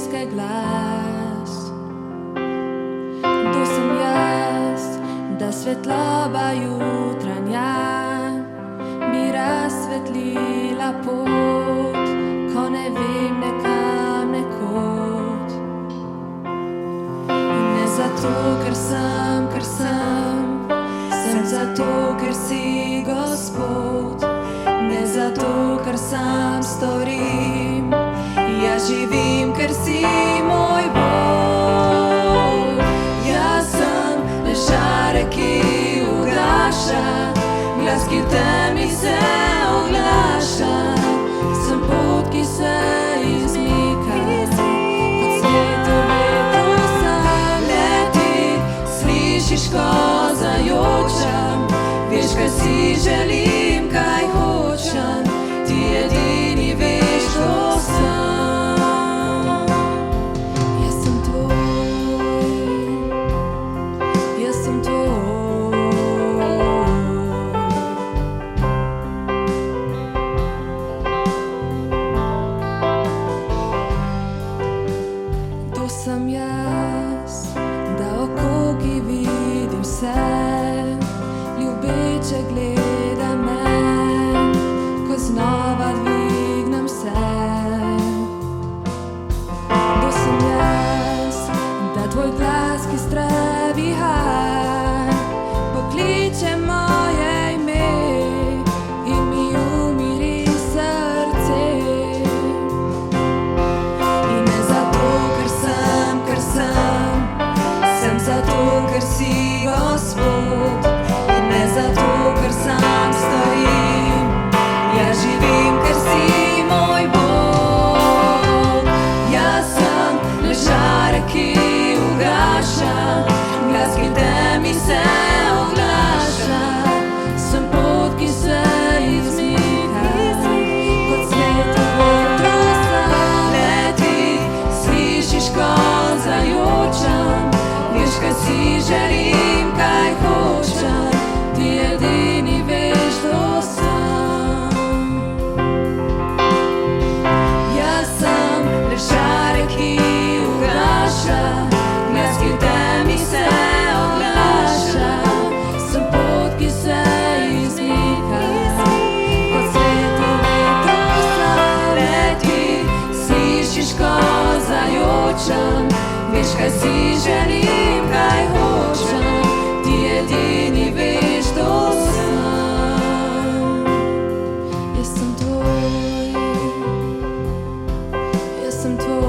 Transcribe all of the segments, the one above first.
ljudske glas. Kdo sem jaz, da svetloba jutranja bi razsvetlila pot, ko ne vem nekam nekod. In ne zato, ker sem, sem zato, ker si Gospod. Ne zato, ker sam storim, jaz živim, ker si moj Bog. Jaz sem le žarek, ki ugaša, glas, ki v temi se oglaša. Sem pot, ki se izmika, kot svetu vetru sem. Leti, slišiš, ko zajočam, veš, kaj si želim, kaj hočem, ti edini veš, kdo sem. Jaz sem tvoj, jaz sem tvoj. Kdo sem jaz, da oko, ki vidi vse, ljubeče gleda me, ko znova dvignem se. Kdo sem jaz, da tvoj glas, ki stravi har, pokliče moje ime in mi umiri srce. In ne zato, ker sem zato, ker si Gospod. Ne zato, ker sam storim, jaz živim, ker si moj Bog. Jaz sem le žarek, ki ugaša, glas, ki v temi se oglaša. Sem pot, ki se izmika, kot svetu vetru sem. Leti, slišiš, ko zajočam, veš, kaj si želim, kaj hočem, ti edini veš, kdo sem. Jaz sem le žarek, ki ugaša, glas, ki v temi se oglaša. Sem pot, ki se izmika, kot svetu vetru sem. Leti, slišiš, ko zajočam, veš, kaj si želim, kaj hočem, ti edini veš, kdo sem. Jaz sem tvoj, jaz sem tvoj.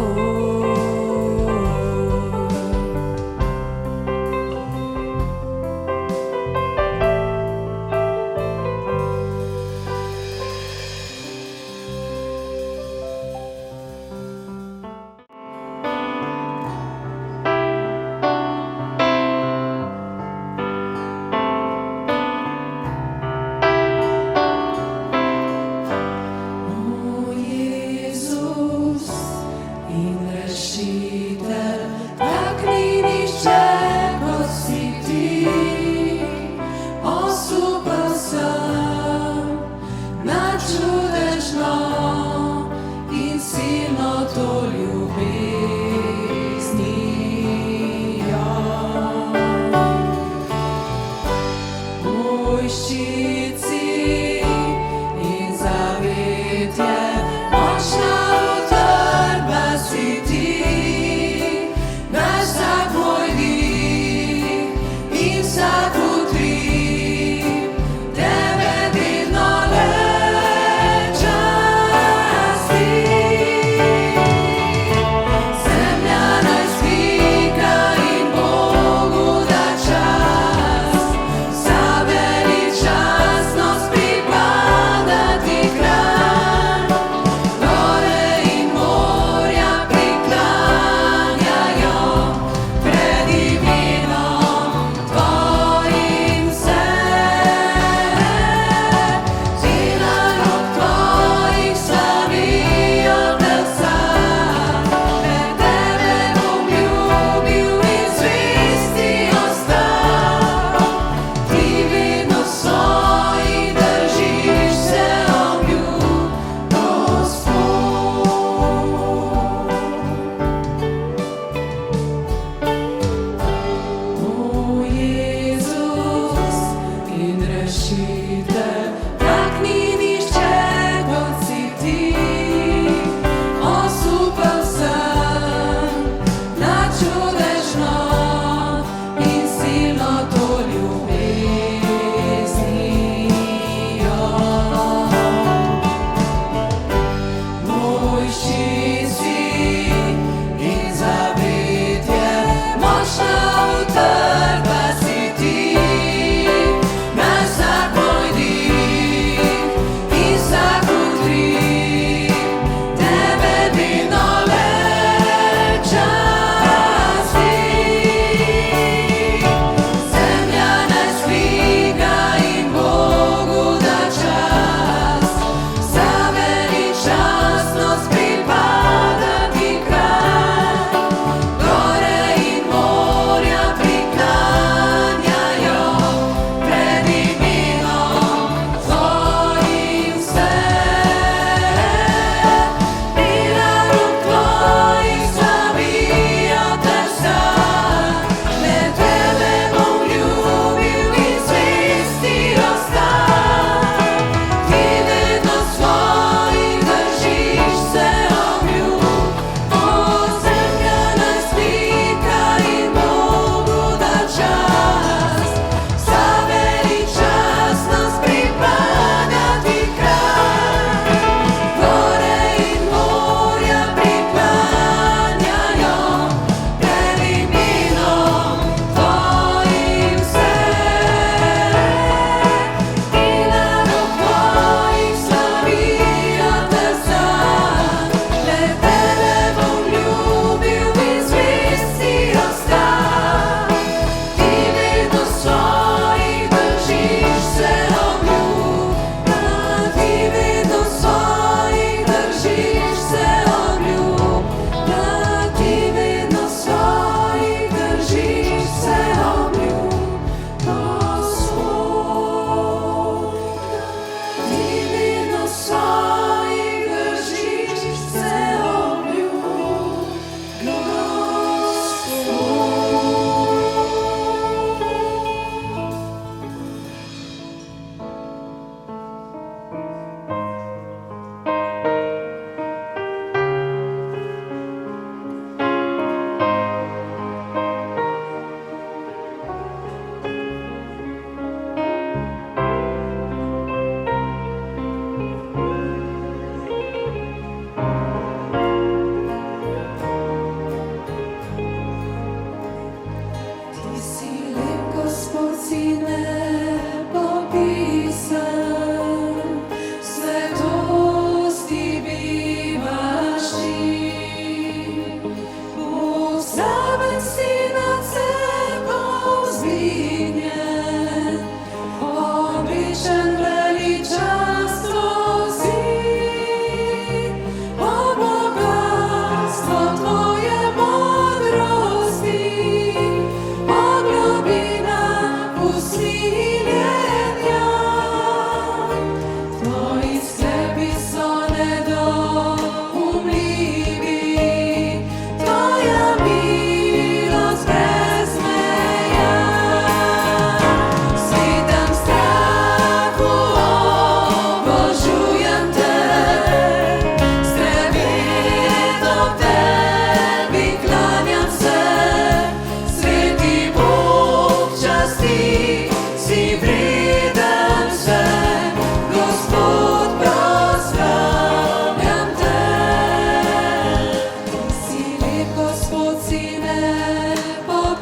si nepopisan,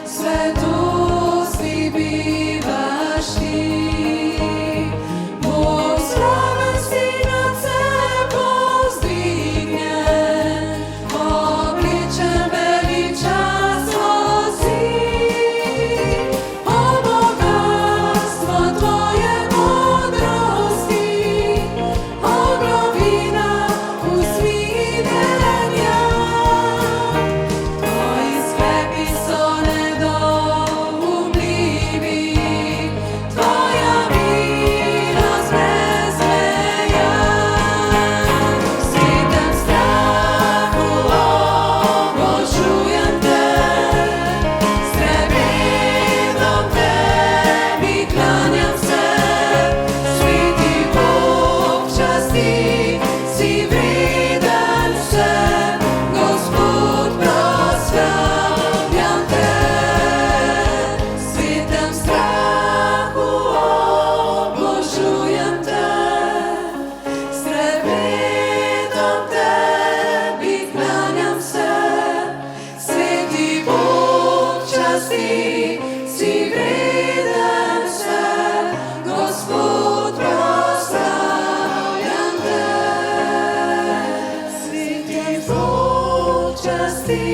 svetosti bivaš ti. Bog slaven si nad se pozdignjen, obličen veličastvo si. O bogatstvo tvoje modrosti, o globina usmiljenja. Tvoji sklepi so nedoumljivi, tvoja milost brez meja. V svetem strahu obožujem te, s trepetom tebi klanjam se. Sveti Bog časti, si vreden vse, Gospod proslavljam te. V svetem strahu obožujem te, s trepetom tebi klanjam se. Sveti Bog časti, si vreden vse, Gospod proslavljam te. Sveti Bog časti,